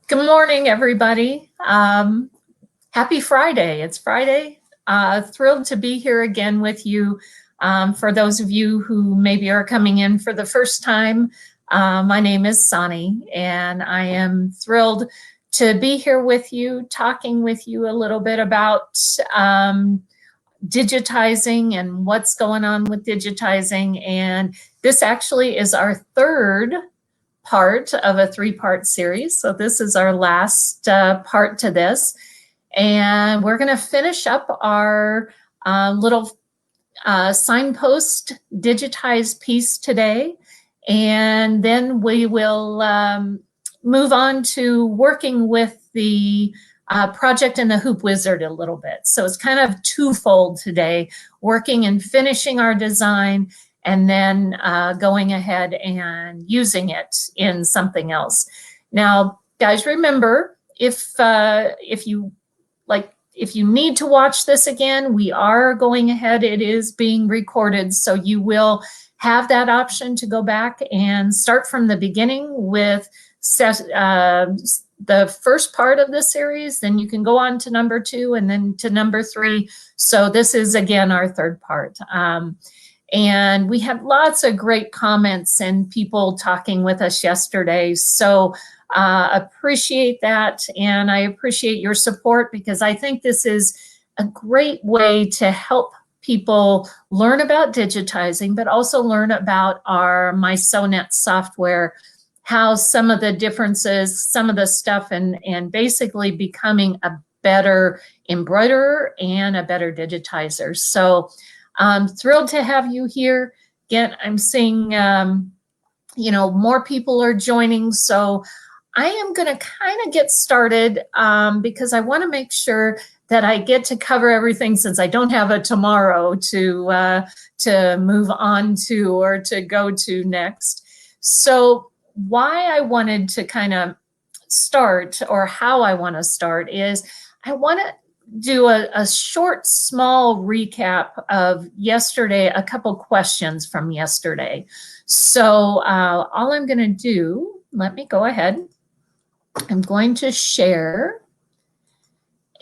Good morning, everybody. Happy Friday. It's Friday. Thrilled to be here again with you. For those of you who maybe are coming in for the first time, my name is Soni, and I am thrilled to be here with you, talking with you a little bit about digitizing and what's going on with digitizing. And this actually is our third part of a three-part series. So this is our last part to this. And we're going to finish up our little signpost digitized piece today. And then we will move on to working with the project in the Hoop Wizard a little bit. So it's kind of twofold today, working and finishing our design, and then going ahead and using it in something else. Now, guys, remember, if you need to watch this again, we are going ahead. It is being recorded, so you will have that option to go back and start from the beginning with the first part of the series. Then you can go on to number 2 and then to number 3. So this is, again, our third part. And we had lots of great comments and people talking with us yesterday. So appreciate that. And I appreciate your support, because I think this is a great way to help people learn about digitizing, but also learn about our mySewnet software, how some of the differences, some of the stuff, and basically becoming a better embroiderer and a better digitizer. So I'm thrilled to have you here. Again, I'm seeing, more people are joining. So I am going to kind of get started because I want to make sure that I get to cover everything, since I don't have a tomorrow to move on to or to go to next. So why I wanted to kind of start, or how I want to start, is I want to do a short, small recap of yesterday, a couple questions from yesterday. So all I'm going to do, let me go ahead. I'm going to share.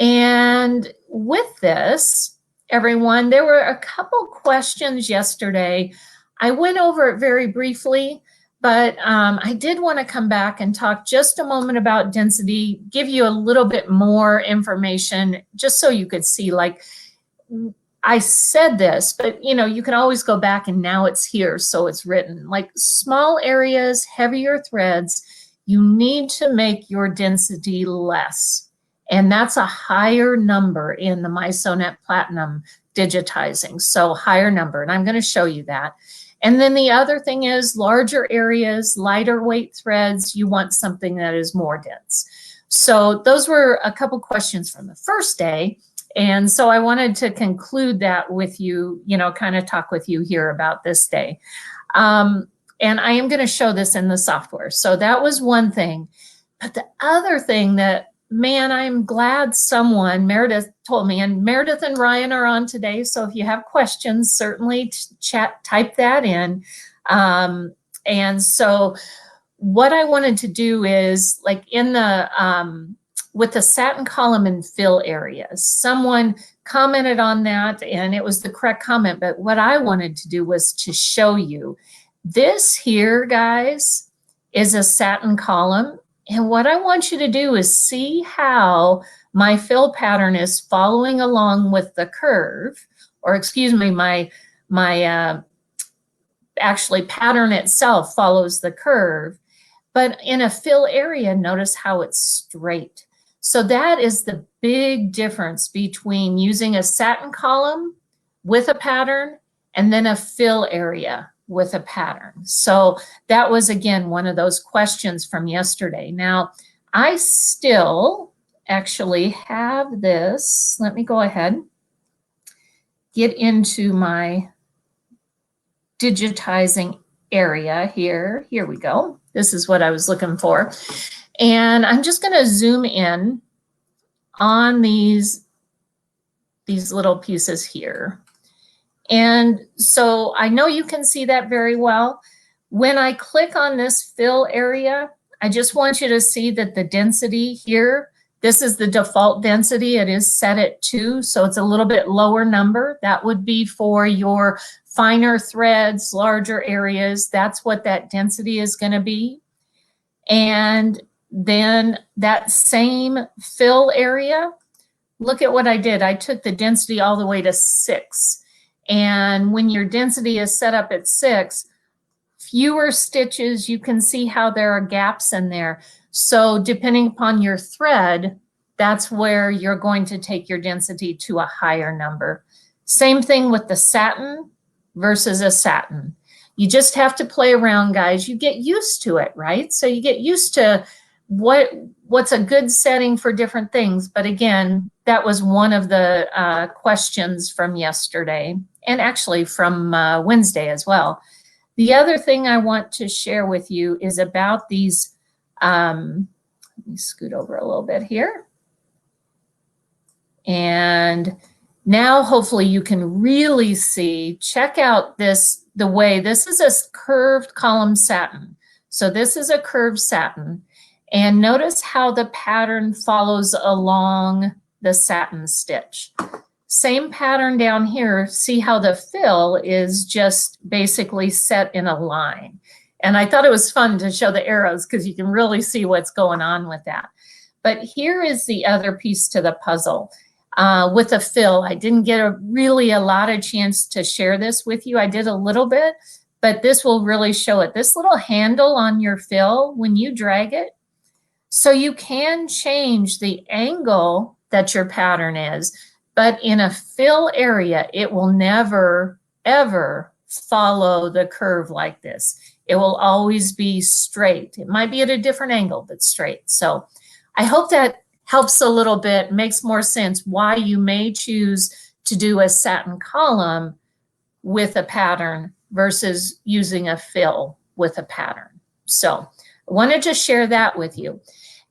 And with this, everyone, there were a couple questions yesterday. I went over it very briefly, but I did want to come back and talk just a moment about density, give you a little bit more information, just so you could see, like, I said this, but you can always go back, and now it's here, so it's written. Like, small areas, heavier threads, you need to make your density less. And that's a higher number in the mySewnet Platinum digitizing, so higher number, and I'm going to show you that. And then the other thing is, larger areas, lighter weight threads, you want something that is more dense. So those were a couple questions from the first day. And so I wanted to conclude that with you, kind of talk with you here about this day. And I am going to show this in the software. So that was one thing. But the other thing that, man, I'm glad someone, Meredith, told me, and Meredith and Ryan are on today, so if you have questions, certainly type that in. And so what I wanted to do is, like, in the with the satin column and fill areas, someone commented on that, and it was the correct comment, but what I wanted to do was to show you this here, guys, is a satin column. And what I want you to do is see how my fill pattern is following along with the curve, or excuse me, my actually pattern itself follows the curve. But in a fill area, notice how it's straight. So that is the big difference between using a satin column with a pattern and then a fill area with a pattern. So that was, again, one of those questions from yesterday. Now, I still actually have this. Let me go ahead, get into my digitizing area here. Here we go. This is what I was looking for. And I'm just going to zoom in on these little pieces here. And so I know you can see that very well. When I click on this fill area, I just want you to see that the density here, this is the default density. It is set at 2, so it's a little bit lower number. That would be for your finer threads, larger areas. That's what that density is going to be. And then that same fill area, look at what I did. I took the density all the way to 6. And when your density is set up at 6, fewer stitches, you can see how there are gaps in there. So depending upon your thread, that's where you're going to take your density to a higher number. Same thing with the satin versus a satin. You just have to play around, guys. You get used to it, right? So you get used to what's a good setting for different things. But again, that was one of the questions from yesterday, and actually from Wednesday as well. The other thing I want to share with you is about these, let me scoot over a little bit here. And now hopefully you can really see, check out this, the way, this is a curved column satin. So this is a curved satin. And notice how the pattern follows along the satin stitch. Same pattern down here. See how the fill is just basically set in a line. And I thought it was fun to show the arrows because you can really see what's going on with that. But here is the other piece to the puzzle. With a fill, I didn't get really a lot of chance to share this with you. I did a little bit, but this will really show it. This little handle on your fill, when you drag it, so you can change the angle that your pattern is. But in a fill area, it will never, ever follow the curve like this. It will always be straight. It might be at a different angle, but straight. So I hope that helps a little bit, makes more sense why you may choose to do a satin column with a pattern versus using a fill with a pattern. So I want to just share that with you.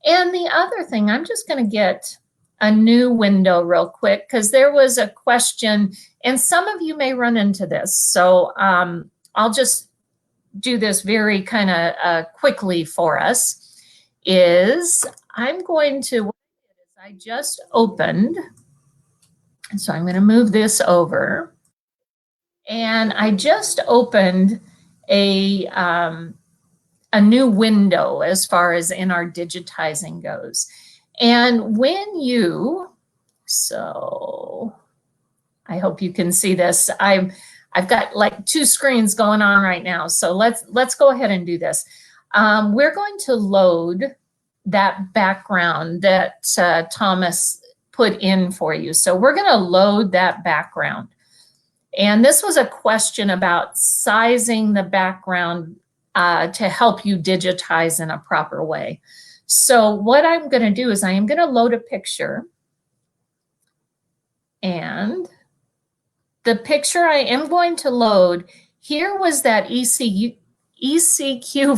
And the other thing, I'm just going to get a new window real quick because there was a question, and some of you may run into this. So I'll just do this very kind of quickly for us. Is I'm going to, what I just opened, so I'm going to move this over, and I just opened a new window as far as in our digitizing goes. And when you, so I hope you can see this. I've got like 2 screens going on right now. So let's go ahead and do this. We're going to load that background that Thomas put in for you. So we're going to load that background. And this was a question about sizing the background to help you digitize in a proper way. So what I'm going to do is I am going to load a picture. And the picture I am going to load, here was that ECQ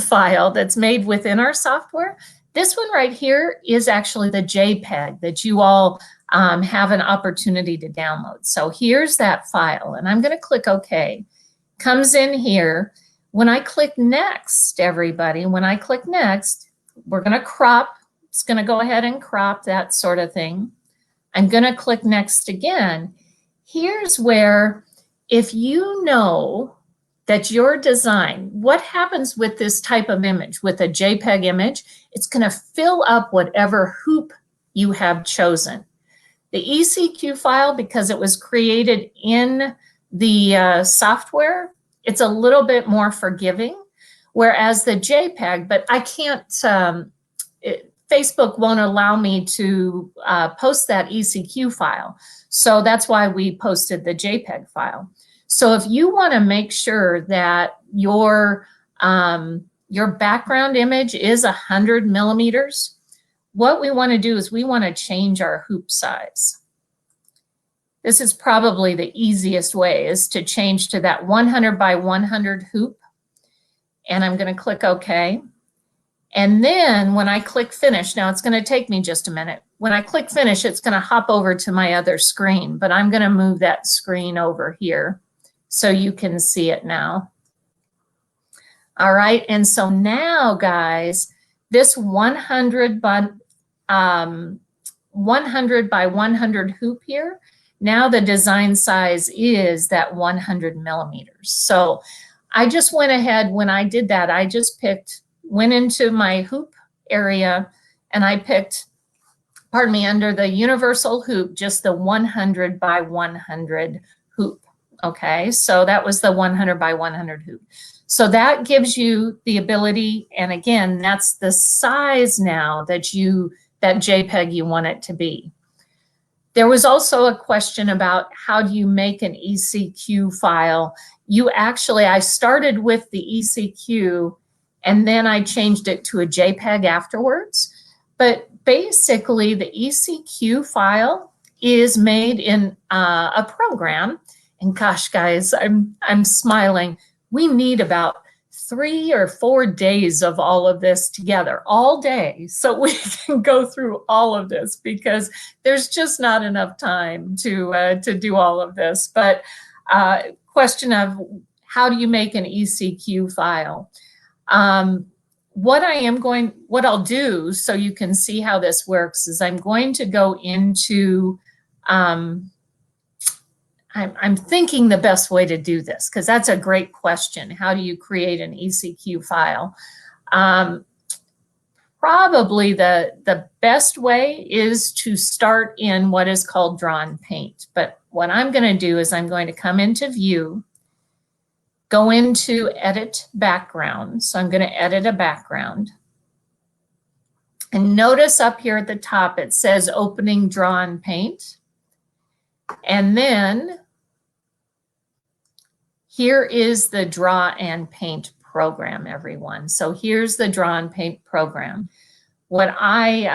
file that's made within our software. This one right here is actually the JPEG that you all have an opportunity to download. So here's that file, and I'm going to click OK. Comes in here. When I click next, everybody, when I click next, we're going to crop. It's going to go ahead and crop, that sort of thing. I'm going to click next again. Here's where, if you know that your design, what happens with this type of image, with a JPEG image, it's going to fill up whatever hoop you have chosen. The ECQ file, because it was created in the software, it's a little bit more forgiving, whereas the JPEG, but I can't, Facebook won't allow me to post that ECQ file. So that's why we posted the JPEG file. So if you want to make sure that your background image is 100 millimeters, what we want to do is we want to change our hoop size. This is probably the easiest way, is to change to that 100 by 100 hoop. And I'm going to click OK. And then when I click finish, now it's going to take me just a minute. When I click finish, it's going to hop over to my other screen, but I'm going to move that screen over here so you can see it now. All right, and so now, guys, this 100 by 100 hoop here, now the design size is that 100 millimeters. So I just went ahead, when I did that, I just went into my hoop area and I picked, pardon me, under the universal hoop, just the 100 by 100 hoop. Okay, so that was the 100 by 100 hoop. So that gives you the ability, and again, that's the size now that JPEG you want it to be. There was also a question about how do you make an ECQ file. I started with the ECQ and then I changed it to a JPEG afterwards. But basically the ECQ file is made in a program. And gosh, guys, I'm smiling. We need about 3 or 4 days of all of this together, all day, so we can go through all of this because there's just not enough time to do all of this. But question of how do you make an ECQ file? What I'll do so you can see how this works is I'm going to go into, I'm thinking the best way to do this, because that's a great question. How do you create an ECQ file? Probably the best way is to start in what is called Draw and Paint. But what I'm going to do is I'm going to come into View, go into Edit Background. So I'm going to edit a background. And notice up here at the top, it says Opening Draw and Paint. And then here is the Draw and Paint program, everyone. So here's the Draw and Paint program. What I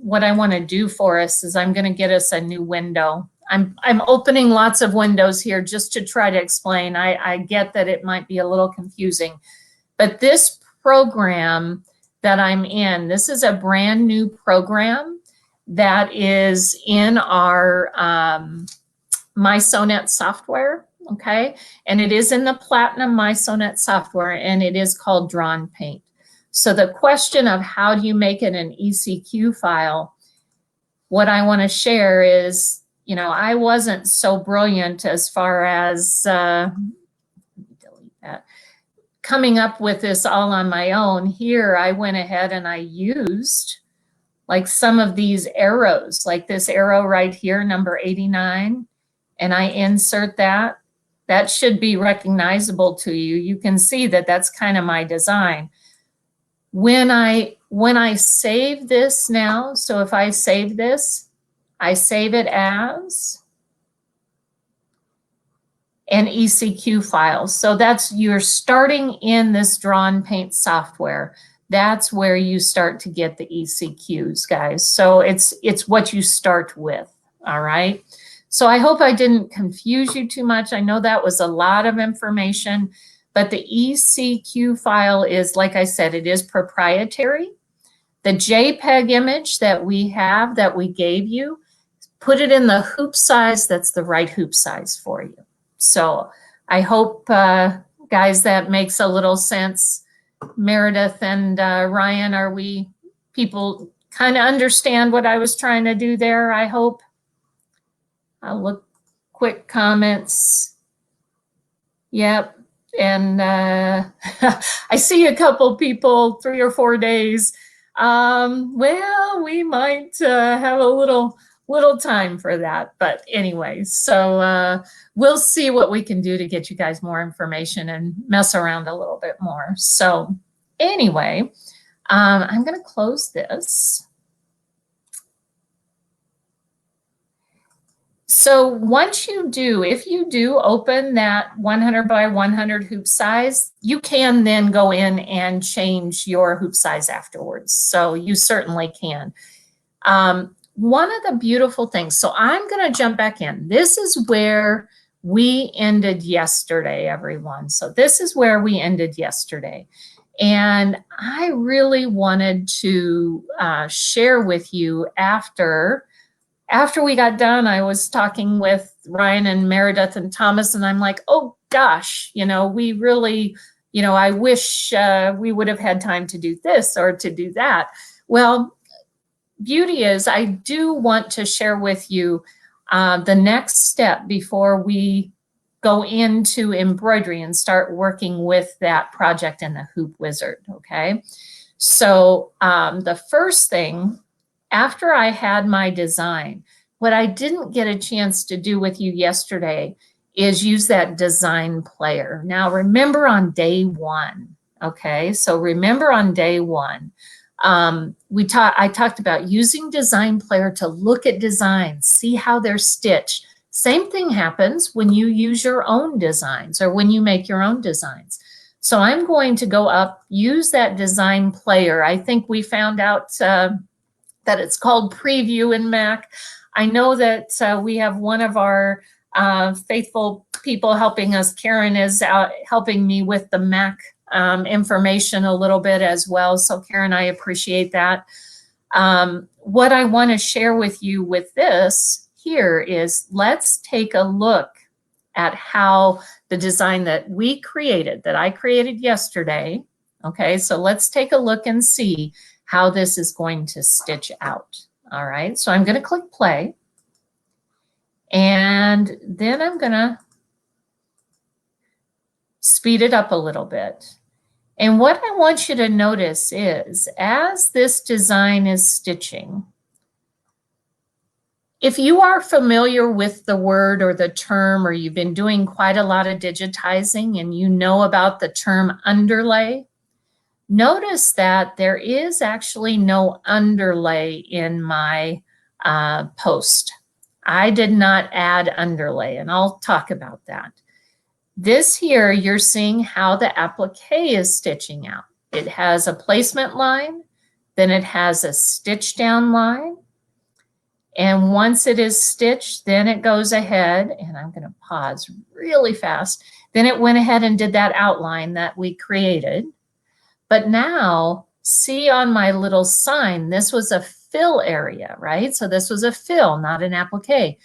want to do for us is I'm going to get us a new window. I'm opening lots of windows here just to try to explain. I get that it might be a little confusing, but this program that I'm in, this is a brand new program that is in our mySewnet software. Okay, and it is in the Platinum mySewnet software, and it is called Draw and Paint. So the question of how do you make it an ECQ file, what I want to share is, I wasn't so brilliant as far as delete that, coming up with this all on my own. Here I went ahead and I used like some of these arrows, like this arrow right here, number 89, and I insert that. That should be recognizable to you. You can see that that's kind of my design. When I save this now, so if I save this, I save it as an ECQ file. So you're starting in this Draw and Paint software. That's where you start to get the ECQs, guys. So it's what you start with, all right? So I hope I didn't confuse you too much. I know that was a lot of information, but the ECQ file is, like I said, it is proprietary. The JPEG image that we have, that we gave you, put it in the hoop size that's the right hoop size for you. So I hope, guys, that makes a little sense. Meredith and Ryan, people kind of understand what I was trying to do there, I hope? I'll look, quick comments. Yep. And I see a couple people, 3 or 4 days. Well, we might have a little time for that. But anyway, so we'll see what we can do to get you guys more information and mess around a little bit more. So anyway, I'm going to close this. So once if you do open that 100 by 100 hoop size, you can then go in and change your hoop size afterwards. So you certainly can. One of the beautiful things, so I'm going to jump back in. This is where we ended yesterday, everyone. So this is where we ended yesterday. And I really wanted to share with you after we got done. I was talking with Ryan and Meredith and Thomas, and I'm like, oh gosh, we really you know, I wish we would have had time to do this or to do that. Well, beauty is I do want to share with you the next step before we go into embroidery and start working with that project in the Hoop Wizard, okay? So the first thing, after I had my design, what I didn't get a chance to do with you yesterday is use that design player. Now remember on day one, okay? So remember on day one, I talked about using design player to look at designs, see how they're stitched. Same thing happens when you use your own designs or when you make your own designs. So I'm going to go up, use that design player. I think we found out that it's called Preview in Mac. I know that we have one of our faithful people helping us. Karen is out helping me with the Mac information a little bit as well. So Karen, I appreciate that. What I want to share with you with this here is let's take a look at how the design that we created, that I created yesterday. Okay, so let's take a look and see how this is going to stitch out. All right, so I'm going to click play. And then I'm going to speed it up a little bit. And what I want you to notice is as this design is stitching, if you are familiar with the word or the term, or you've been doing quite a lot of digitizing and you know about the term underlay, notice that there is actually no underlay in my post. I did not add underlay, and I'll talk about that. This here, you're seeing how the applique is stitching out. It has a placement line, then it has a stitch down line. And once it is stitched, then it goes ahead, and I'm going to pause really fast. Then it went ahead and did that outline that we created. But now, see on my little sign, this was a fill area, right? So this was a fill, not an applique.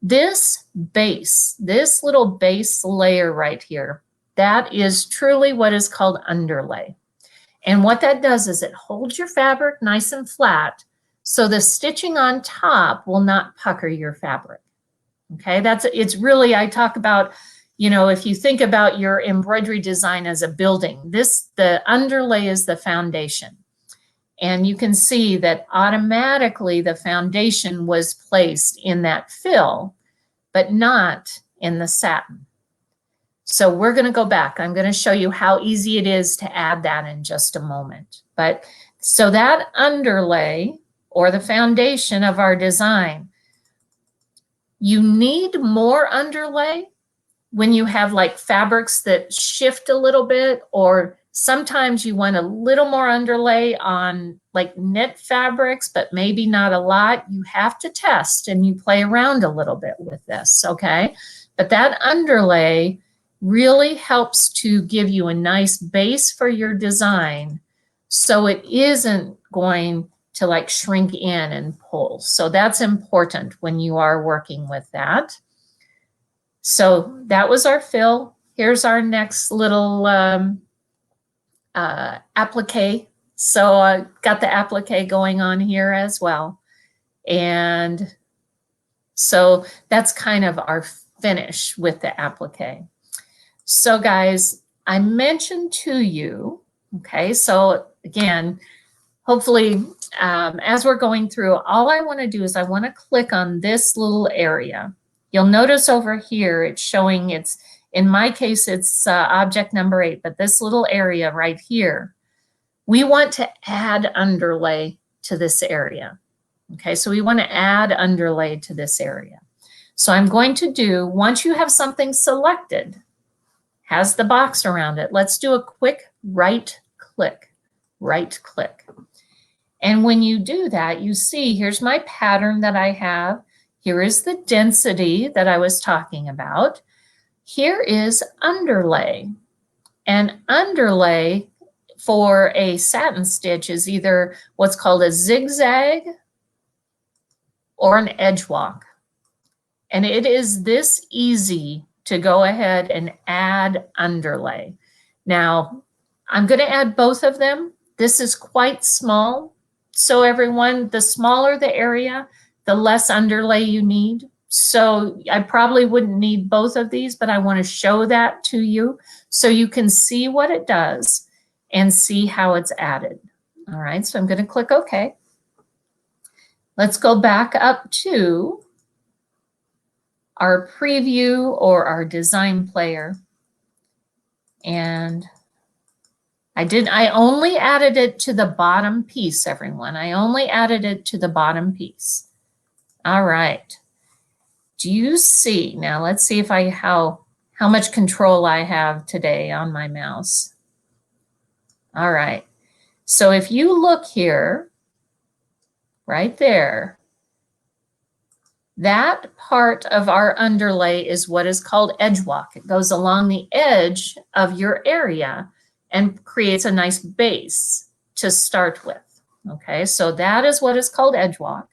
This base, this little base layer right here, that is truly what is called underlay. And what that does is it holds your fabric nice and flat, so the stitching on top will not pucker your fabric. Okay, it's really, I talk about, you know, if you think about your embroidery design as a building, the underlay is the foundation. And you can see that automatically the foundation was placed in that fill, but not in the satin. So we're going to go back. I'm going to show you how easy it is to add that in just a moment. But so that underlay, or the foundation of our design, you need more underlay when you have like fabrics that shift a little bit, or sometimes you want a little more underlay on like knit fabrics, but maybe not a lot. You have to test and you play around a little bit with this, okay? But that underlay really helps to give you a nice base for your design, so it isn't going to like shrink in and pull. So that's important when you are working with that. So that was our fill. Here's our next little applique. So I got the applique going on here as well. And so that's kind of our finish with the applique. So guys, I mentioned to you, okay, so again, hopefully, as we're going through, all I want to do is I want to click on this little area. You'll notice over here, it's showing in my case, it's object number 8, but this little area right here, we want to add underlay to this area. Okay, so we want to add underlay to this area. So I'm going to do, once you have something selected, has the box around it, let's do a quick right click. And when you do that, you see here's my pattern that I have. Here is the density that I was talking about. Here is underlay. And underlay for a satin stitch is either what's called a zigzag or an edge walk. And it is this easy to go ahead and add underlay. Now, I'm going to add both of them. This is quite small. So everyone, the smaller the area, the less underlay you need. So I probably wouldn't need both of these, but I want to show that to you so you can see what it does and see how it's added. All right, so I'm going to click OK. Let's go back up to our preview or our design player. And I only added it to the bottom piece, everyone. I only added it to the bottom piece. All right. Do you see? Now let's see if how much control I have today on my mouse. All right. So if you look here, right there, that part of our underlay is what is called edge walk. It goes along the edge of your area and creates a nice base to start with. Okay, so that is what is called edge walk.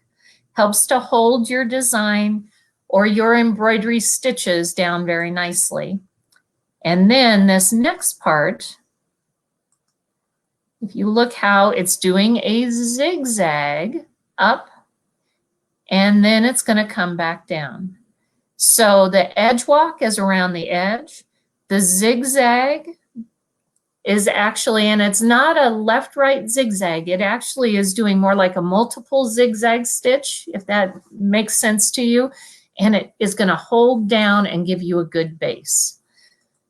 Helps to hold your design or your embroidery stitches down very nicely. And then this next part, if you look how it's doing a zigzag up, and then it's going to come back down. So the edge walk is around the edge. The zigzag is actually, and it's not a left-right zigzag. It actually is doing more like a multiple zigzag stitch, if that makes sense to you. And it is going to hold down and give you a good base.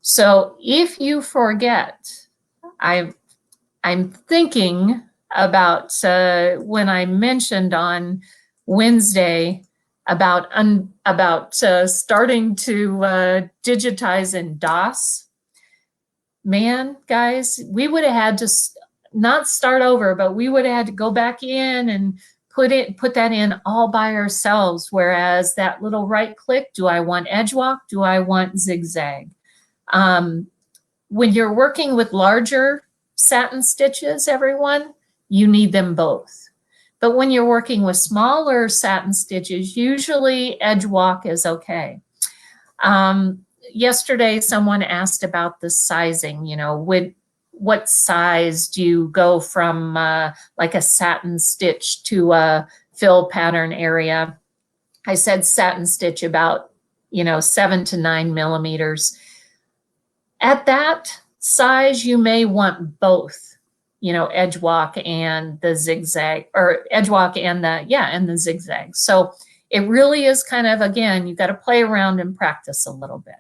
So if you forget, I'm thinking about when I mentioned on Wednesday about starting to digitize in DOS. Man, guys, we would have had to not start over, but we would have had to go back in and put that in all by ourselves. Whereas that little right click, do I want edge walk? Do I want zigzag? When you're working with larger satin stitches, everyone, you need them both. But when you're working with smaller satin stitches, usually edge walk is okay. Yesterday, someone asked about the sizing, you know, what size do you go from like a satin stitch to a fill pattern area? I said satin stitch about, 7 to 9 millimeters. At that size, you may want both. Edge walk and the zigzag, or edge walk and the zigzag. So it really is kind of, again, you've got to play around and practice a little bit.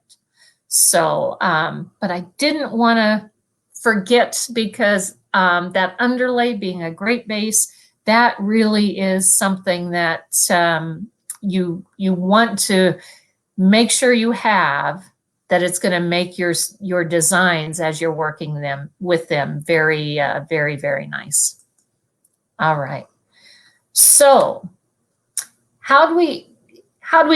So, but I didn't want to forget, because that underlay being a great base, that really is something that you want to make sure you have, that it's going to make your designs as you're working with them very, very, very nice. All right. So how do we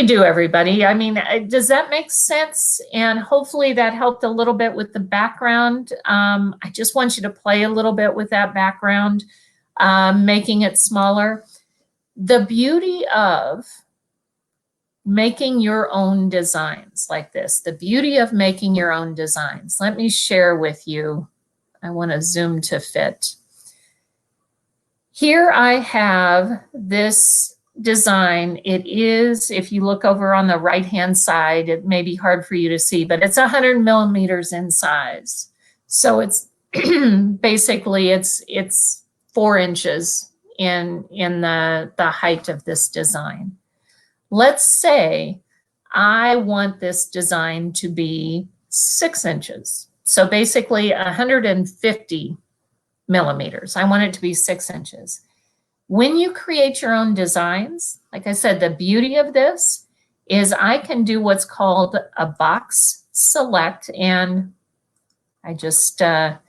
do, everybody? I mean, does that make sense? And hopefully that helped a little bit with the background. I just want you to play a little bit with that background, making it smaller. The beauty of making your own designs like this, the beauty of making your own designs. Let me share with you. I want to zoom to fit. Here I have this design. It is, if you look over on the right-hand side, it may be hard for you to see, but it's 100 millimeters in size. So it's basically it's 4 inches in the height of this design. Let's say I want this design to be 6 inches. So basically 150 millimeters. I want it to be 6 inches. When you create your own designs, like I said, the beauty of this is I can do what's called a box select. And I just, I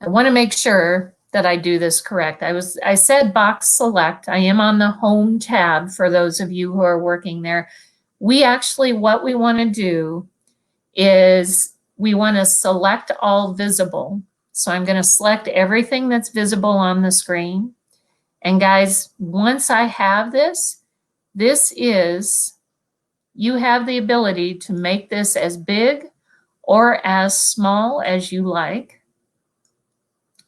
want to make sure that I do this correct. I said box select. I am on the home tab for those of you who are working there. We actually, what we want to do is we want to select all visible. So I'm going to select everything that's visible on the screen. And guys, once I have this, you have the ability to make this as big or as small as you like.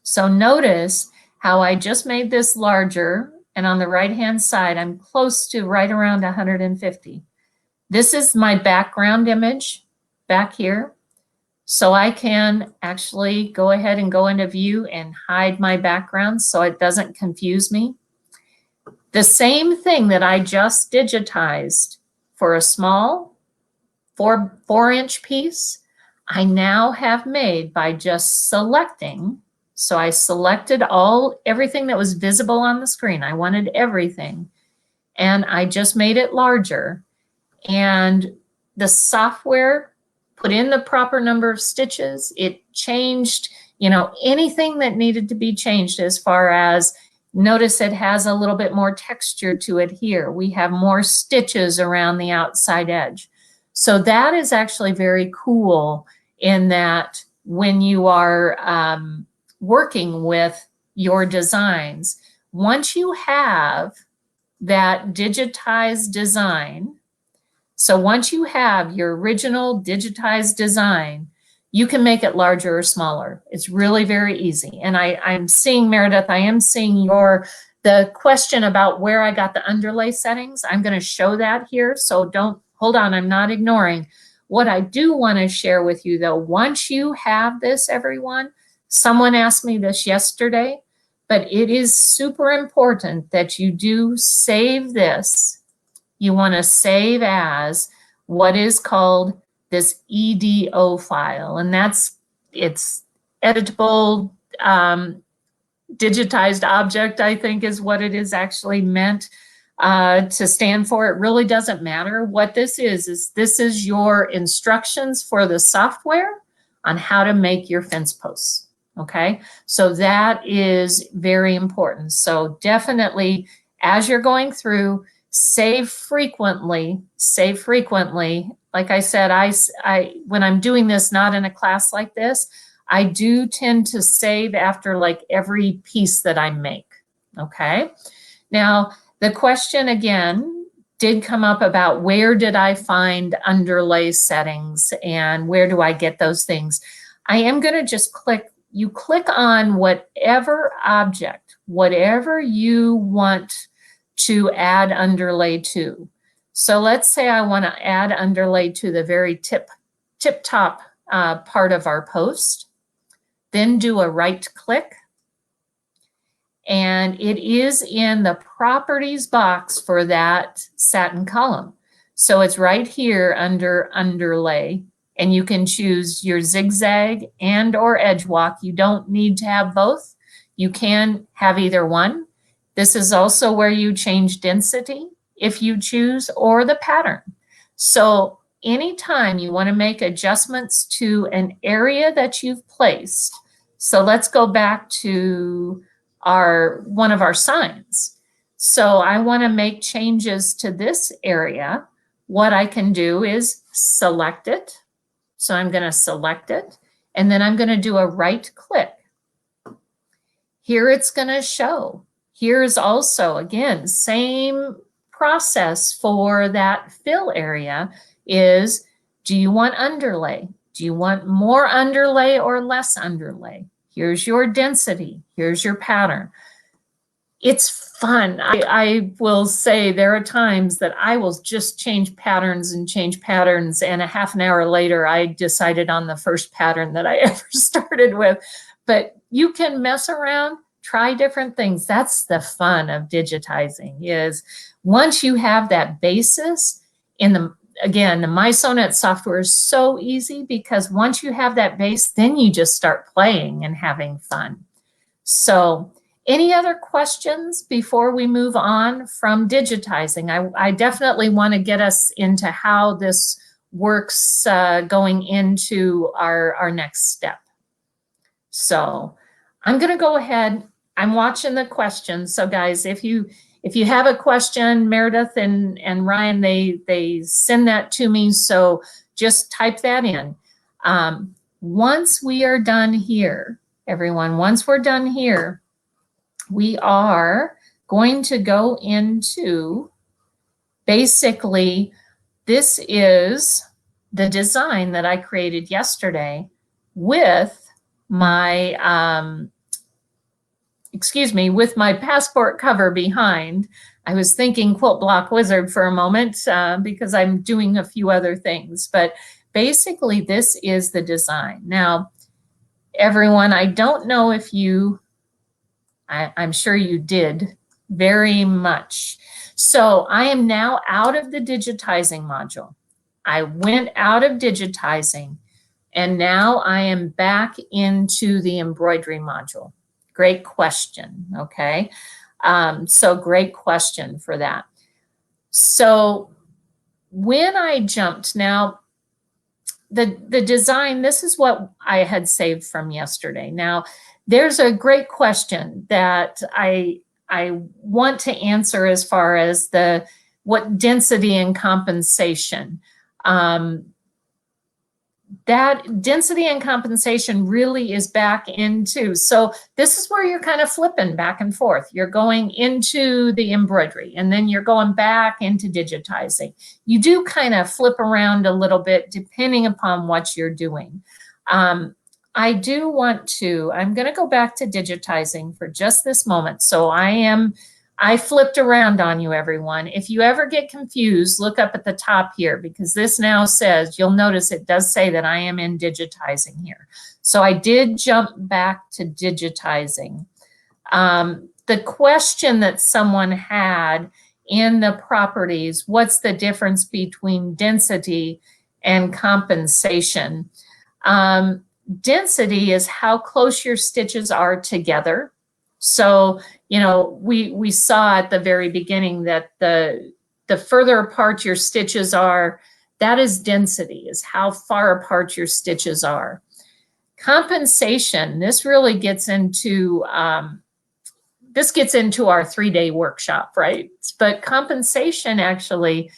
So notice how I just made this larger, and on the right-hand side, I'm close to right around 150. This is my background image back here. So I can actually go ahead and go into view and hide my background so it doesn't confuse me. The same thing that I just digitized for a small 4-inch piece, I now have made by just selecting. So I selected everything that was visible on the screen. I wanted everything. And I just made it larger. And the software put in the proper number of stitches. It changed, anything that needed to be changed as far as, notice it has a little bit more texture to it here. We have more stitches around the outside edge. So that is actually very cool in that when you are working with your designs, once you have that digitized design, so once you have your original digitized design, you can make it larger or smaller. It's really very easy. And I'm seeing, Meredith, I am seeing the question about where I got the underlay settings. I'm going to show that here. So hold on, I'm not ignoring. What I do want to share with you though, once you have this, everyone, someone asked me this yesterday, but it is super important that you do save this. You want to save as what is called this EDO file, and it's editable digitized object, I think is what it is actually meant to stand for. It really doesn't matter. What this is this is your instructions for the software on how to make your fence posts. Okay, so that is very important. So definitely, as you're going through, save frequently. Like I said, I when I'm doing this, not in a class like this, I do tend to save after like every piece that I make. Okay. Now, the question again did come up about where did I find underlay settings and where do I get those things? I am going to just click on whatever object, whatever you want to add underlay to. So let's say I want to add underlay to the very tip top part of our post. Then do a right click. And it is in the properties box for that satin column. So it's right here under underlay. And you can choose your zigzag and or edge walk. You don't need to have both. You can have either one. This is also where you change density if you choose, or the pattern. So anytime you want to make adjustments to an area that you've placed. So let's go back to one of our signs. So I want to make changes to this area. What I can do is select it. So I'm going to select it, and then I'm going to do a right click. Here it's going to show. Here's also, again, same process for that fill area is, do you want underlay? Do you want more underlay or less underlay? Here's your density. Here's your pattern. It's fun. I will say there are times that I will just change patterns, and a half an hour later, I decided on the first pattern that I ever started with. But you can mess around, try different things. That's the fun of digitizing, is once you have that basis again, the mySewnet software is so easy because once you have that base, then you just start playing and having fun. So any other questions before we move on from digitizing? I definitely want to get us into how this works going into our next step. So I'm going to go ahead. I'm watching the questions. So guys, if you have a question, Meredith and Ryan, they send that to me. So just type that in. Once we are done here, everyone, once we're done here, we are going to go into basically, this is the design that I created yesterday with my, with my passport cover behind. I was thinking Quilt Block Wizard for a moment because I'm doing a few other things, but basically this is the design. Now, everyone, I don't know if you, I'm sure you did very much. So I am now out of the digitizing module. I went out of digitizing and now I am back into the embroidery module. Great question, okay? So great question for that. So when I jumped, now the design, this is what I had saved from yesterday. Now, there's a great question that I want to answer as far as what density and compensation. That density and compensation really is back into, so this is where you're kind of flipping back and forth. You're going into the embroidery and then you're going back into digitizing. You do kind of flip around a little bit depending upon what you're doing. I do want to, I'm going to go back to digitizing for just this moment. So I flipped around on you, everyone. If you ever get confused, look up at the top here because this now says, you'll notice it does say that I am in digitizing here. So I did jump back to digitizing. The question that someone had in the properties, what's the difference between density and compensation? Density is how close your stitches are together. So, you know, we saw at the very beginning that the further apart your stitches are, that is density, is how far apart your stitches are. Compensation, this really gets into, our 3-day workshop, right? But compensation actually,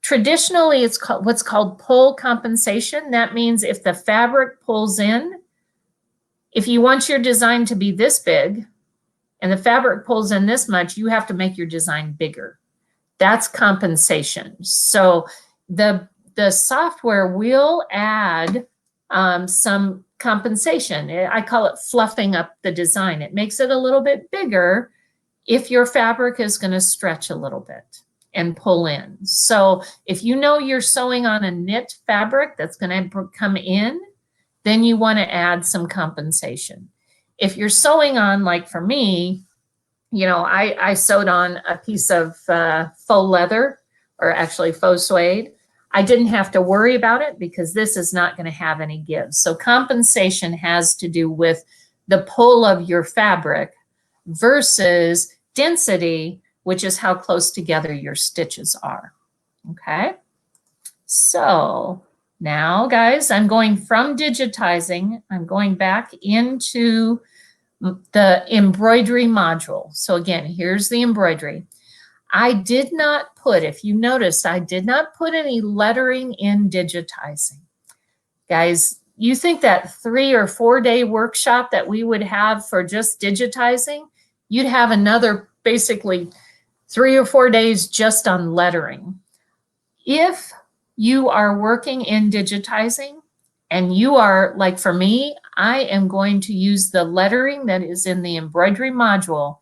traditionally it's called, what's called pull compensation. That means if the fabric pulls in, if you want your design to be this big and the fabric pulls in this much, you have to make your design bigger. That's compensation. So the software will add some compensation. I call it fluffing up the design. It makes it a little bit bigger if your fabric is going to stretch a little bit and pull in. So if you know you're sewing on a knit fabric that's going to come in, then you want to add some compensation. If you're sewing on, like for me, you know, I sewed on a piece of faux leather, or actually faux suede. I didn't have to worry about it because this is not going to have any give. So compensation has to do with the pull of your fabric versus density, which is how close together your stitches are. Okay, so now, guys, I'm going from digitizing, I'm going back into the embroidery module. So again, here's the embroidery. I did not put, if you notice, I did not put any lettering in digitizing. Guys, you think that 3 or 4 day workshop that we would have for just digitizing, you'd have another basically 3 or 4 days just on lettering. If you are working in digitizing and you are, like for me, I am going to use the lettering that is in the embroidery module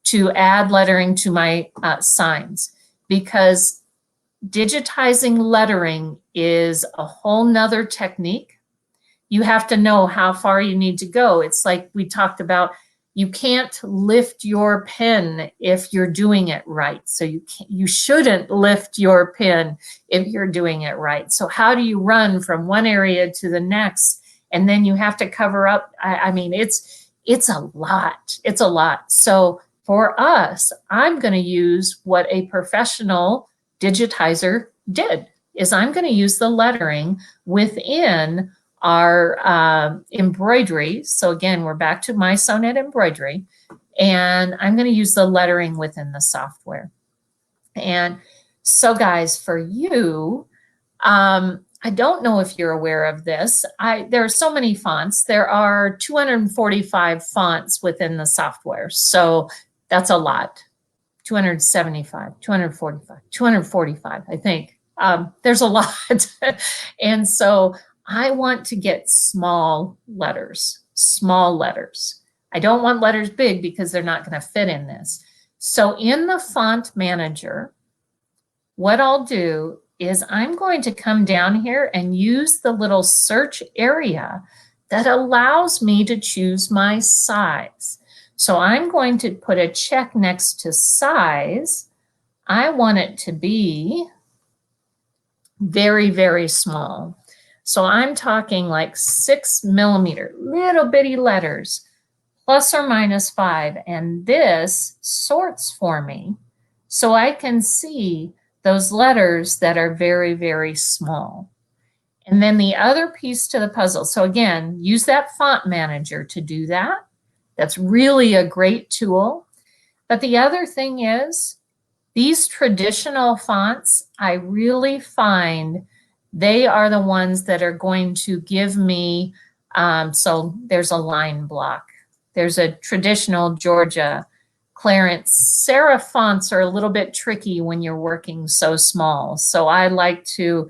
to add lettering to my signs, because digitizing lettering is a whole nother technique. You have to know how far you need to go. It's like we talked about, you can't lift your pen if you're doing it right. So you shouldn't lift your pen if you're doing it right. So how do you run from one area to the next? And then you have to cover up. I mean, it's a lot. It's a lot. So for us, I'm going to use what a professional digitizer did, is I'm going to use the lettering within our embroidery. So again, we're back to mySewnet embroidery, and I'm going to use the lettering within the software. And so guys, for you, I don't know if you're aware of this. There are so many fonts. There are 245 fonts within the software. So that's a lot. 275, 245, 245, I think. There's a lot. And so I want to get small letters, small letters. I don't want letters big because they're not going to fit in this. So in the font manager, what I'll do is I'm going to come down here and use the little search area that allows me to choose my size. So I'm going to put a check next to size. I want it to be very, very small. So I'm talking like 6 millimeter, little bitty letters, plus or minus 5. And this sorts for me so I can see those letters that are very, very small. And then the other piece to the puzzle. So again, use that font manager to do that. That's really a great tool. But the other thing is, these traditional fonts, I really find they are the ones that are going to give me, so there's a line block. There's a traditional Georgia, Clarence. Serif fonts are a little bit tricky when you're working so small. So I like to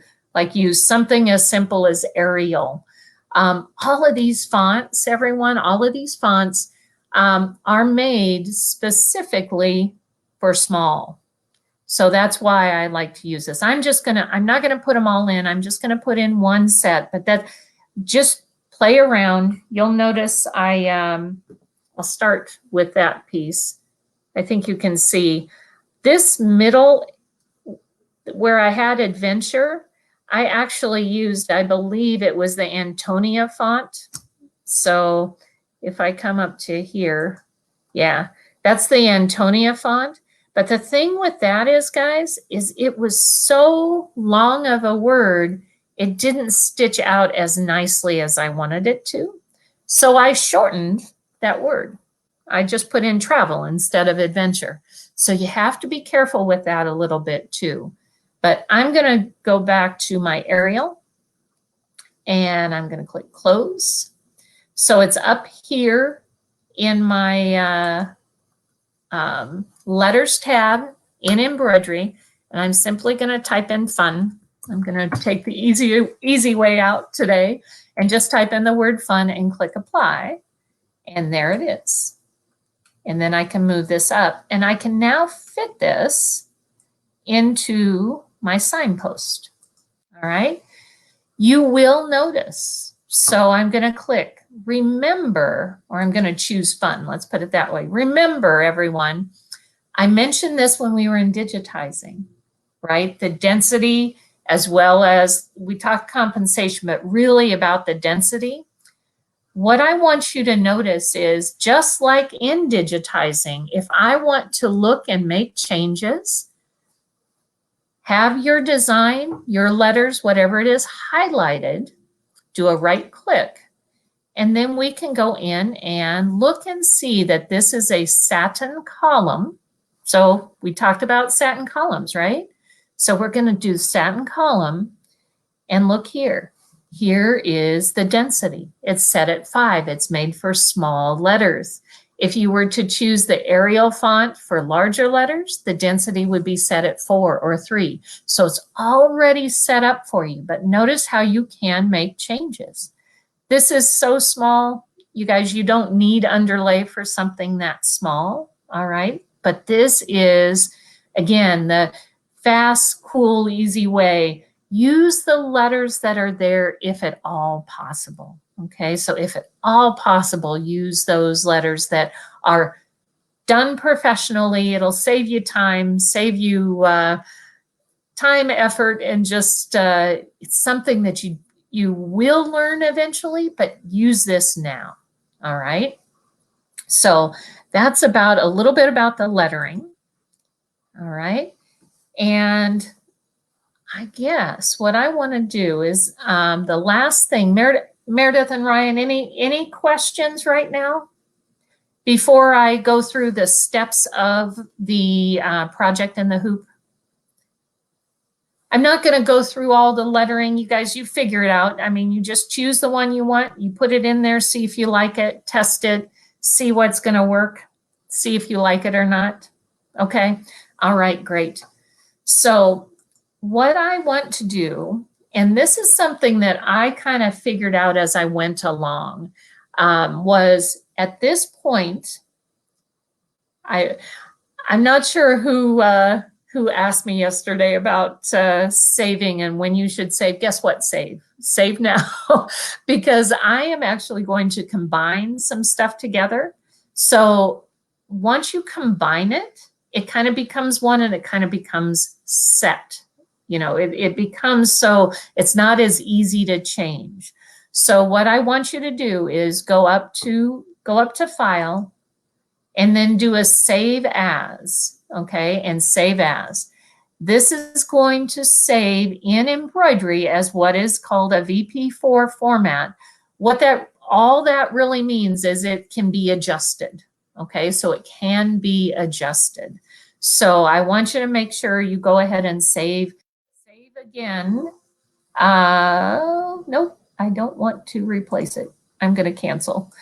use something as simple as Arial. All of these fonts, everyone, all of these fonts are made specifically for small. So that's why I like to use this. I'm not gonna put them all in. I'm just gonna put in one set, but that just play around. You'll notice I'll start with that piece. I think you can see this middle where I had adventure, I actually used, I believe it was the Antonia font. So if I come up to here, yeah, that's the Antonia font. But the thing with that is, guys, is it was so long of a word, it didn't stitch out as nicely as I wanted it to. So I shortened that word. I just put in travel instead of adventure. So you have to be careful with that a little bit too. But I'm going to go back to my Arial and I'm going to click close. So it's up here in my letters tab in embroidery, and I'm simply going to type in fun. I'm going to take the easy way out today and just type in the word fun and click apply. And there it is. And then I can move this up and I can now fit this into my signpost. All right. You will notice. So I'm going to click remember, or I'm going to choose fun. Let's put it that way. Remember, everyone, I mentioned this when we were in digitizing, right? The density, as well as we talked compensation, but really about the density. What I want you to notice is, just like in digitizing, if I want to look and make changes, have your design, your letters, whatever it is, highlighted, do a right click, and then we can go in and look and see that this is a satin column. So we talked about satin columns, right? So we're going to do satin column, and look here. Here is the density. It's set at 5. It's made for small letters. If you were to choose the Arial font for larger letters, the density would be set at 4 or 3. So it's already set up for you, but notice how you can make changes. This is so small, you guys, you don't need underlay for something that small, all right? But this is, again, the fast, cool, easy way. Use the letters that are there if at all possible, okay? So if at all possible, use those letters that are done professionally. It'll save you time, save you time, effort, and just it's something that you will learn eventually, but use this now, all right? So that's about a little bit about the lettering, all right? And I guess what I want to do is the last thing, Meredith and Ryan, any questions right now before I go through the steps of the project and the hoop? I'm not going to go through all the lettering. You guys, you figure it out. I mean, you just choose the one you want. You put it in there, see if you like it, test it, see what's going to work, see if you like it or not. Okay. All right, great. So what I want to do, and this is something that I kind of figured out as I went along, was at this point, I'm not sure who asked me yesterday about saving and when you should save. Guess what? Save now, because I am actually going to combine some stuff together. So once you combine it, it kind of becomes one and it kind of becomes set. You know, it becomes so it's not as easy to change. So what I want you to do is go up to File, and then do a save as, okay, and save as. This is going to save in embroidery as what is called a VP4 format. All that really means is it can be adjusted, okay, so it can be adjusted. So I want you to make sure you go ahead and save again. Nope, I don't want to replace it. I'm going to cancel.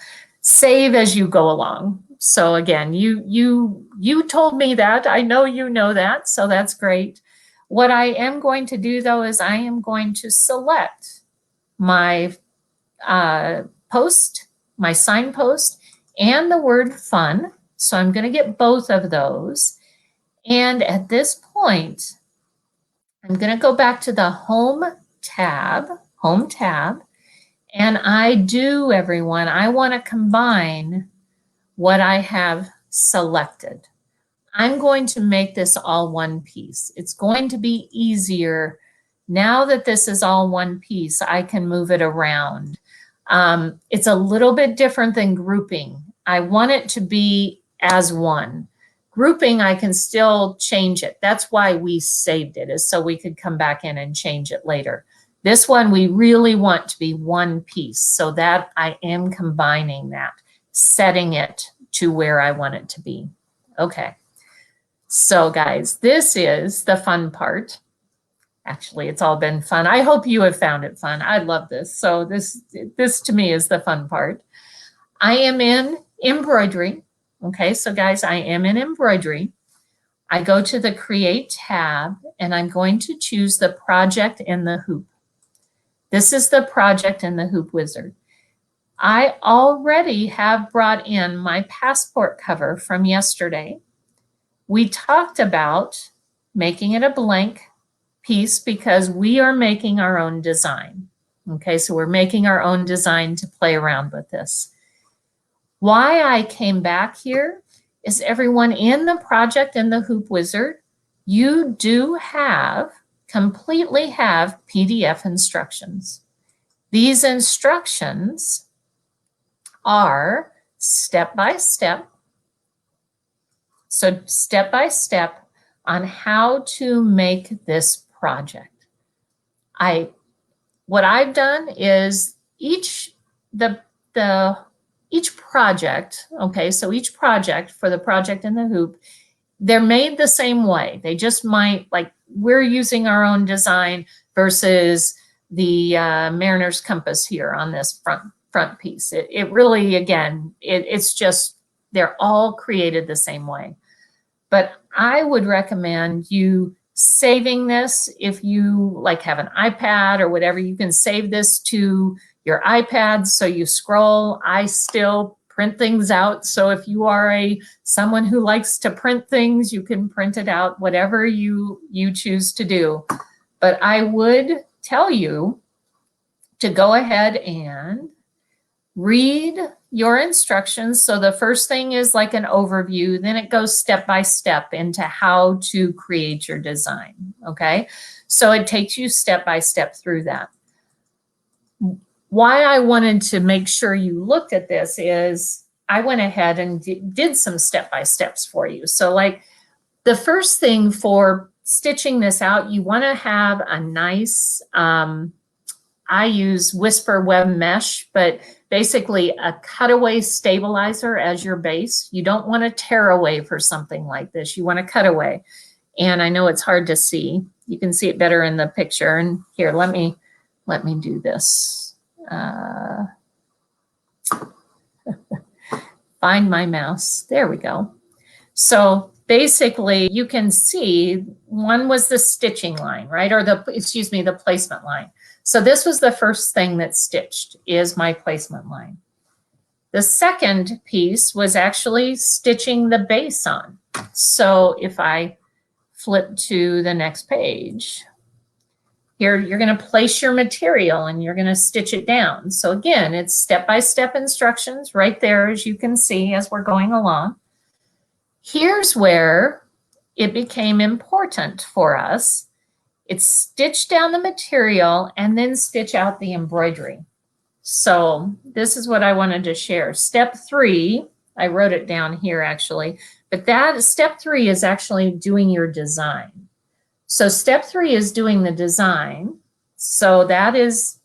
Save as you go along. So again, you told me that. I know you know that, so that's great. What I am going to do though is I am going to select my post, my signpost, and the word fun. So I'm going to get both of those. And at this point, I'm going to go back to the Home tab, and everyone, I want to combine what I have selected. I'm going to make this all one piece. It's going to be easier. Now that this is all one piece, I can move it around. It's a little bit different than grouping. I want it to be as one. Grouping, I can still change it. That's why we saved it, is so we could come back in and change it later. This one, we really want to be one piece, so that I am combining that, setting it to where I want it to be. Okay, so guys, this is the fun part. Actually, it's all been fun. I hope you have found it fun. I love this. So this to me is the fun part. I am in embroidery. Okay, so guys, I am in embroidery. I go to the Create tab, and I'm going to choose the project in the hoop. This is the project in the hoop wizard. I already have brought in my passport cover from yesterday. We talked about making it a blank piece because we are making our own design. Okay, so we're making our own design to play around with this. Why I came back here is everyone in the project in the hoop wizard, you do completely have PDF instructions. These instructions are step by step. So step by step on how to make this project. What I've done is each project, okay, so each project for the project in the hoop, they're made the same way. They just might, like we're using our own design versus the Mariner's Compass here on this front piece. It really, again, it's just, they're all created the same way. But I would recommend you saving this. If you like have an iPad or whatever, you can save this to your iPad so you scroll. I still print things out. So if you are someone who likes to print things, you can print it out, whatever you choose to do. But I would tell you to go ahead and read your instructions. So the first thing is like an overview, then it goes step by step into how to create your design, okay? So it takes you step by step through that. Why I wanted to make sure you looked at this is I went ahead and did some step by steps for you. So like the first thing for stitching this out, you want to have a nice, I use Whisper Web Mesh, but basically a cutaway stabilizer as your base. You don't want to tear away for something like this. You want to cut away. And I know it's hard to see. You can see it better in the picture. And here, let me do this. Find my mouse. There we go. So basically you can see one was the stitching line, right? Or the, excuse me, the placement line. So this was the first thing that stitched, is my placement line. The second piece was actually stitching the base on. So if I flip to the next page, here you're going to place your material and you're going to stitch it down. So again, it's step-by-step instructions right there, as you can see as we're going along. Here's where it became important for us. It's stitch down the material and then stitch out the embroidery. So this is what I wanted to share. Step 3, I wrote it down here actually, but that step 3 is actually doing your design. So step 3 is doing the design. So that is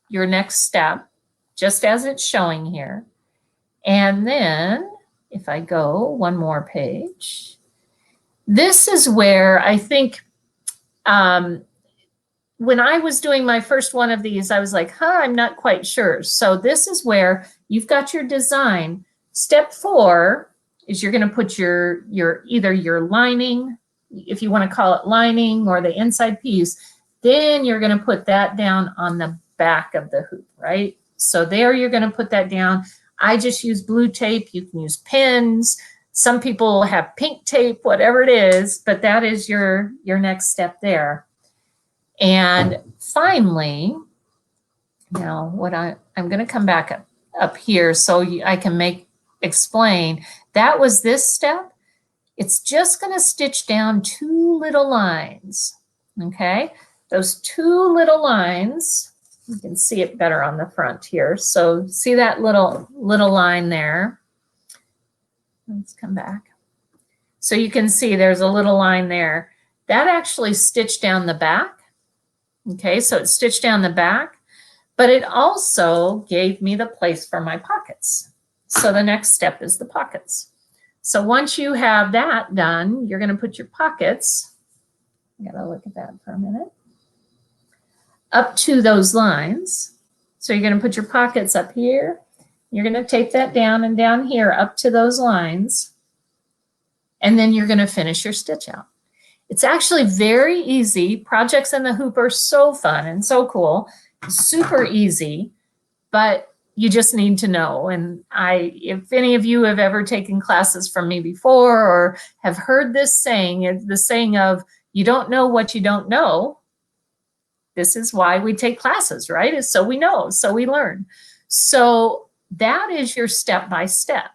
your next step, just as it's showing here. And then if I go one more page, this is where I think when I was doing my first one of these, I was like, I'm not quite sure. So this is where you've got your design. Step 4 is you're going to put your either your lining, if you want to call it lining, or the inside piece. Then you're going to put that down on the back of the hoop, right? So there you're going to put that down. I just use blue tape. You can use pins. Some people have pink tape, whatever it is, but that is your next step there. And finally, now what I'm going to come back up here so I can explain. That was this step. It's just going to stitch down 2 little lines. Okay, those 2 little lines, you can see it better on the front here. So see that little line there. Let's come back. So you can see there's a little line there. That actually stitched down the back. Okay, so it stitched down the back, but it also gave me the place for my pockets. So the next step is the pockets. So once you have that done, you're going to put your pockets, I got to look at that for a minute, up to those lines. So you're going to put your pockets up here. You're going to tape that down and down here up to those lines. And then you're going to finish your stitch out. It's actually very easy. Projects in the hoop are so fun and so cool, super easy, but you just need to know. And if any of you have ever taken classes from me before or have heard this saying, the saying of, you don't know what you don't know. This is why we take classes, right? Is so we know, so we learn. So that is your step-by-step.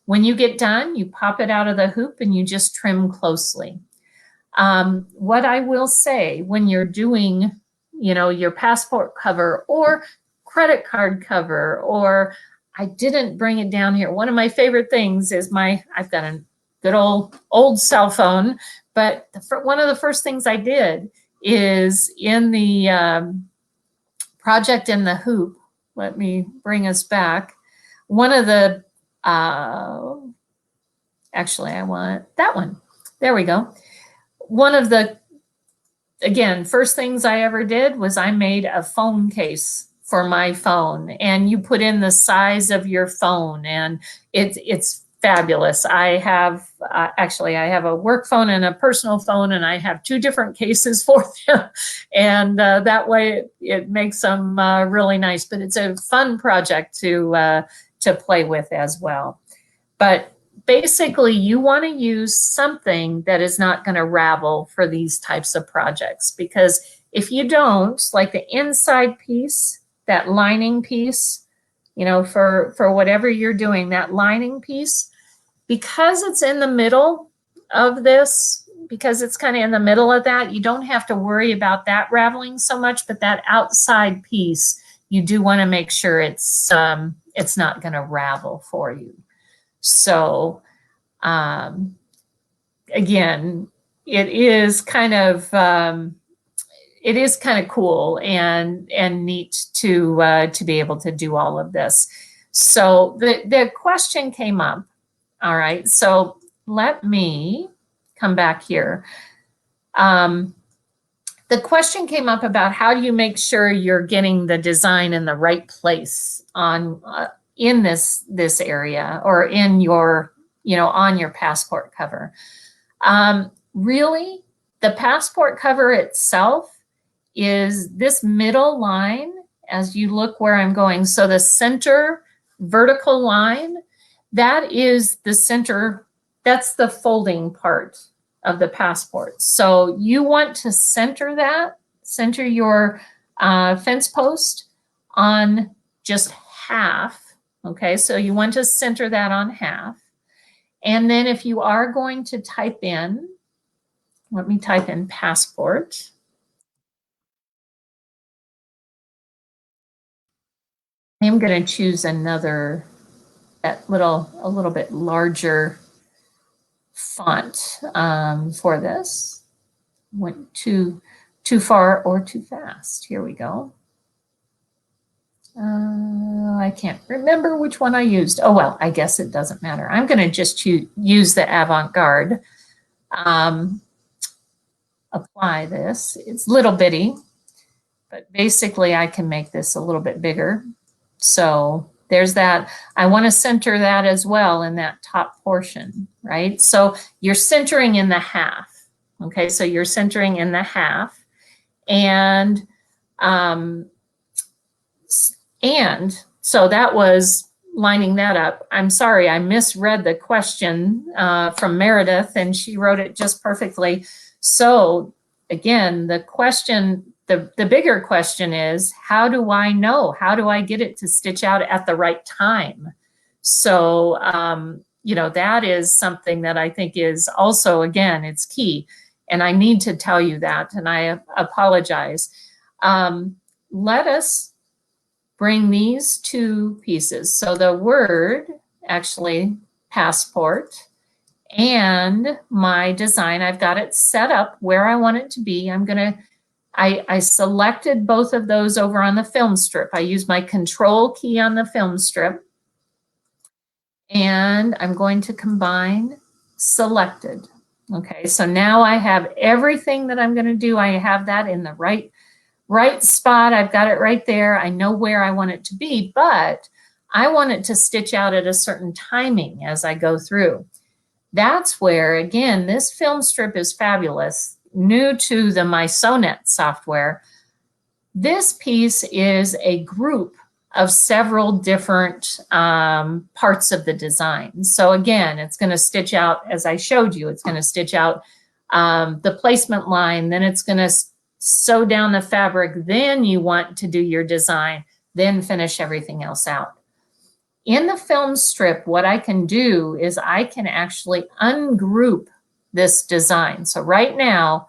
When you get done, you pop it out of the hoop and you just trim closely. What I will say when you're doing, your passport cover or credit card cover, or I didn't bring it down here. One of my favorite things is I've got a good old cell phone, but one of the first things I did is in the project in the hoop. Let me bring us back. One of the, actually I want that one. There we go. One of the, again, first things I ever did was I made a phone case for my phone, and you put in the size of your phone, and it's fabulous. I have, actually I have a work phone and a personal phone, and I have 2 different cases for them. And that way it makes them really nice, but it's a fun project to play with as well. But basically, you want to use something that is not going to ravel for these types of projects, because if you don't, like the inside piece, that lining piece, for whatever you're doing, that lining piece, because it's in the middle of this, because it's kind of in the middle of that, you don't have to worry about that raveling so much, but that outside piece, you do want to make sure it's not going to ravel for you. So again, it is kind of cool and neat to be able to do all of this. So the question came up. All right, so let me come back here. The question came up about how do you make sure you're getting the design in the right place on in this area or in your on your passport cover. Really, the passport cover itself is this middle line as you look where I'm going. So the center vertical line, that is the center, that's the folding part of the passport. So you want to center that, center your fence post on just half. Okay, so you want to center that on half. And then if you are going to type in, let me type in passport. I'm going to choose another, a little bit larger font for this. Went too far or too fast. Here we go. I can't remember which one I used. Oh, well, I guess it doesn't matter. I'm going to just use the avant-garde. Apply this. It's little bitty, but basically I can make this a little bit bigger. So there's that. I want to center that as well in that top portion, right? So you're centering in the half. Okay, so you're centering in the half. And so that was lining that up. I'm sorry, I misread the question from Meredith, and she wrote it just perfectly. So again, the question, the bigger question is, how do I know? How do I get it to stitch out at the right time? So, that is something that I think is also, again, it's key. And I need to tell you that, and I apologize. Let us bring these two pieces. So the word, actually, passport, and my design, I've got it set up where I want it to be. I selected both of those over on the film strip. I use my control key on the film strip. And I'm going to combine selected. Okay, so now I have everything that I'm going to do. I have that in the right spot. I've got it right there. I know where I want it to be, but I want it to stitch out at a certain timing as I go through. That's where, again, this film strip is fabulous. New to the mySewnet software. This piece is a group of several different parts of the design. So again, it's going to stitch out, as I showed you, it's going to stitch out the placement line, then it's going to sew down the fabric, then you want to do your design, then finish everything else out. In the film strip, what I can do is I can actually ungroup this design. So right now,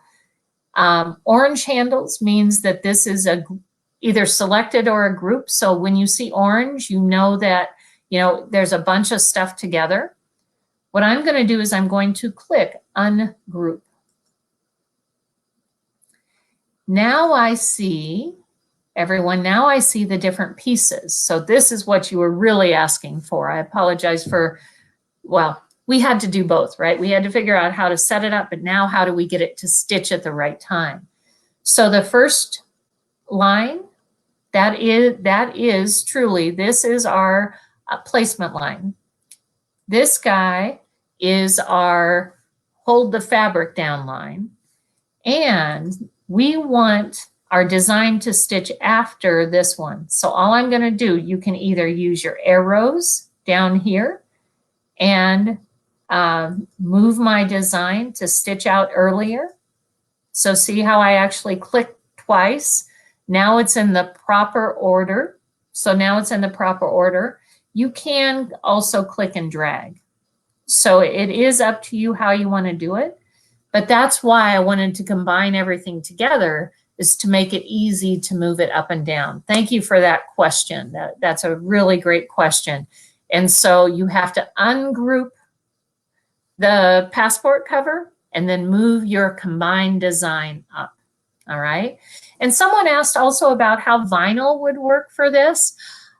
orange handles means that this is either selected or a group. So when you see orange, you know that there's a bunch of stuff together. What I'm going to do is I'm going to click ungroup. Now I see, everyone, now I see the different pieces. So this is what you were really asking for. I apologize for, well, we had to do both, right? We had to figure out how to set it up, but now how do we get it to stitch at the right time? So the first line, that is truly, this is our placement line. This guy is our hold the fabric down line. And we want our design to stitch after this one. So all I'm going to do, you can either use your arrows down here and move my design to stitch out earlier. So see how I actually click twice. Now it's in the proper order. So now it's in the proper order. You can also click and drag. So it is up to you how you want to do it. But that's why I wanted to combine everything together, is to make it easy to move it up and down. Thank you for that question. That's a really great question. And so you have to ungroup the passport cover and then move your combined design up. All right. And someone asked also about how vinyl would work for this.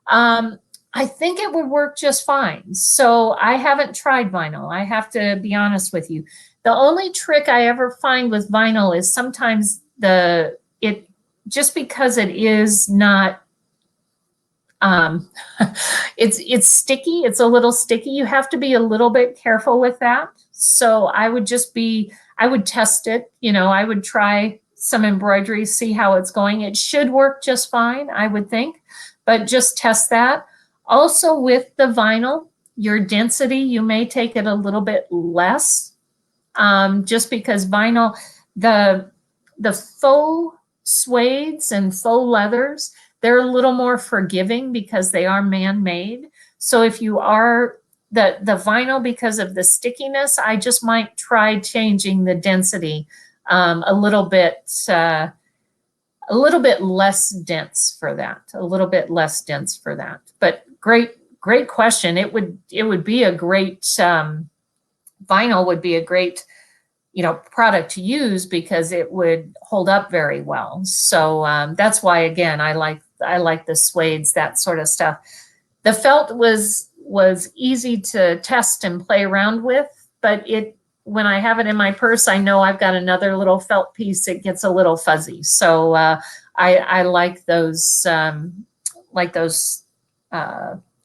I think it would work just fine. So I haven't tried vinyl. I have to be honest with you. The only trick I ever find with vinyl is sometimes just because it is not it's sticky. It's a little sticky. You have to be a little bit careful with that. So I would I would test it. I would try some embroidery, see how it's going. It should work just fine, I would think, but just test that. Also with the vinyl, your density, you may take it a little bit less, just because vinyl, the faux suedes and faux leathers, they're a little more forgiving because they are man-made. So if you are the vinyl, because of the stickiness, I just might try changing the density a little bit less dense for that, a little bit less dense for that. But great question. It would be a great vinyl would be a great product to use because it would hold up very well. So that's why, again, I like the suedes, that sort of stuff. The felt was easy to test and play around with, but when I have it in my purse, I know I've got another little felt piece. It gets a little fuzzy. So I like those faux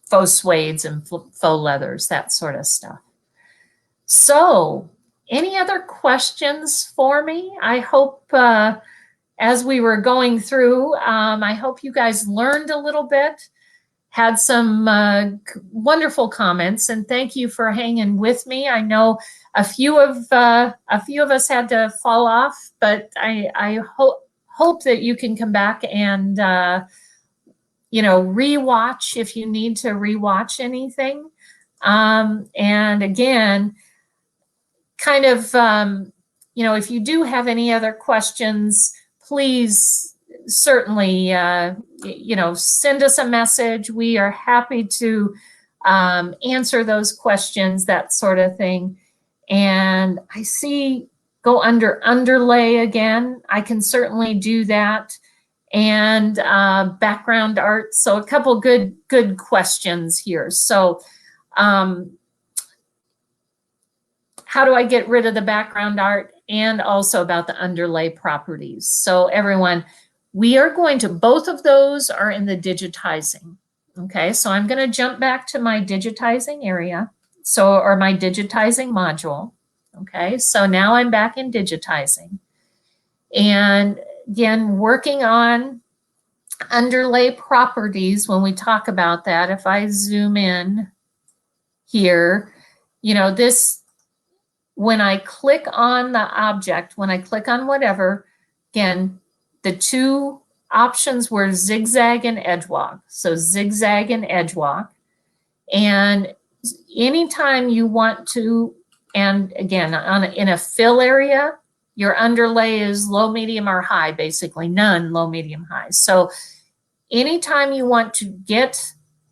suedes and faux leathers, that sort of stuff. So any other questions for me? I hope as we were going through, I hope you guys learned a little bit, had some wonderful comments, and thank you for hanging with me. I know a few of us had to fall off, but I hope that you can come back and rewatch if you need to rewatch anything. And again, kind of, if you do have any other questions, please certainly, send us a message. We are happy to answer those questions, that sort of thing. And I see, go under underlay again. I can certainly do that. And background art. So a couple good questions here. So how do I get rid of the background art, and also about the underlay properties? So everyone, we are going to, both of those are in the digitizing. Okay, so I'm going to jump back to my digitizing area, or my digitizing module. Okay, so now I'm back in digitizing. And again, working on underlay properties. When we talk about that, if I zoom in here, this, when I click on the object, when I click on whatever, again, the two options were zigzag and edge walk. So zigzag and edge walk. And anytime you want to, and again, in a fill area, your underlay is low, medium, or high, basically none, low, medium, high. So anytime you want to get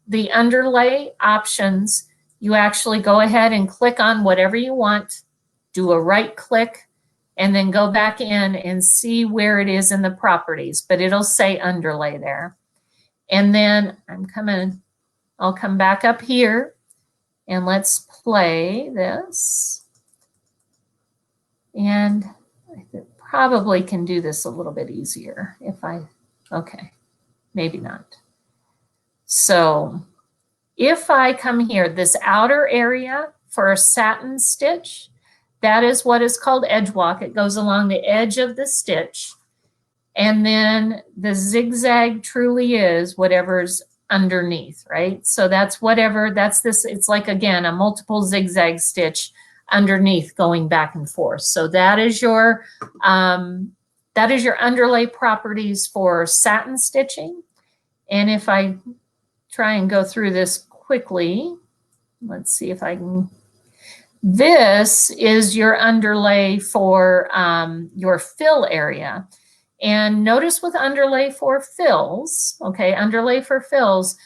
the underlay options, you actually go ahead and click on whatever you want, do a right click, and then go back in and see where it is in the properties, but it'll say underlay there. And then I'll come back up here and let's play this. And I probably can do this a little bit easier okay, maybe not. So if I come here, this outer area for a satin stitch, that is what is called edge walk. It goes along the edge of the stitch. And then the zigzag truly is whatever's underneath, right? So that's whatever, that's this, it's like, again, a multiple zigzag stitch underneath going back and forth. So that is your underlay properties for satin stitching. And if I try and go through this quickly, let's see if I can. This is your underlay for your fill area. And notice with underlay for fills, okay, underlay for fills,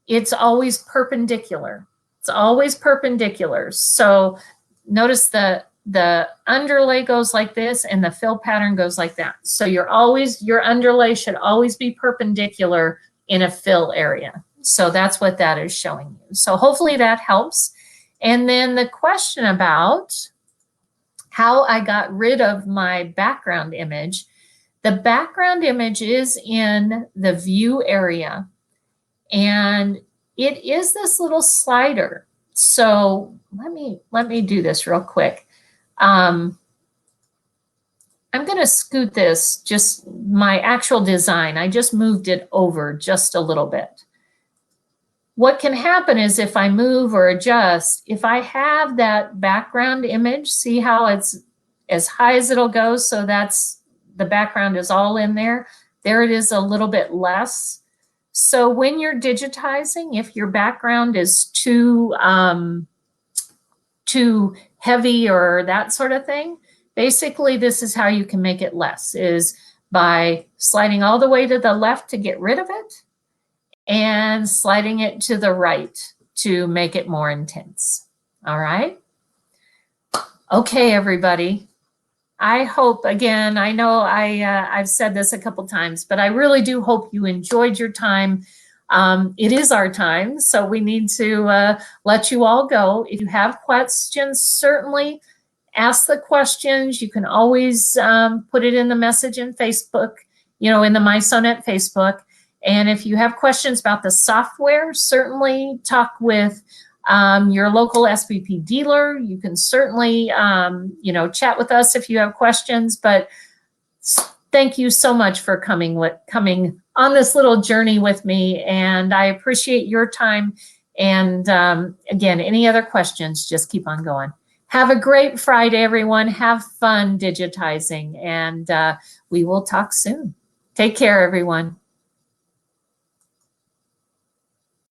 it's always perpendicular. It's always perpendicular. So notice the underlay goes like this and the fill pattern goes like that. So your underlay should always be perpendicular in a fill area. So that's what that is showing you. So hopefully that helps. And then the question about how I got rid of my background image. The background image is in the view area. And it is this little slider. So let me do this real quick. I'm going to scoot this, just my actual design. I just moved it over just a little bit. What can happen is if I move or adjust, if I have that background image, see how it's as high as it'll go, so that's the background is all in there. There it is a little bit less. So when you're digitizing, if your background is too heavy or that sort of thing, basically this is how you can make it less, is by sliding all the way to the left to get rid of it, and sliding it to the right to make it more intense. All right. Okay, everybody. I hope, again, I know I've said this a couple times, but I really do hope you enjoyed your time. It is our time, so we need to let you all go. If you have questions, certainly ask the questions. You can always put it in the message in Facebook, in the mySewnet Facebook. And if you have questions about the software, certainly talk with your local SBP dealer. You can certainly, chat with us if you have questions. But thank you so much for coming on this little journey with me. And I appreciate your time. And again, any other questions, just keep on going. Have a great Friday, everyone. Have fun digitizing. And we will talk soon. Take care, everyone.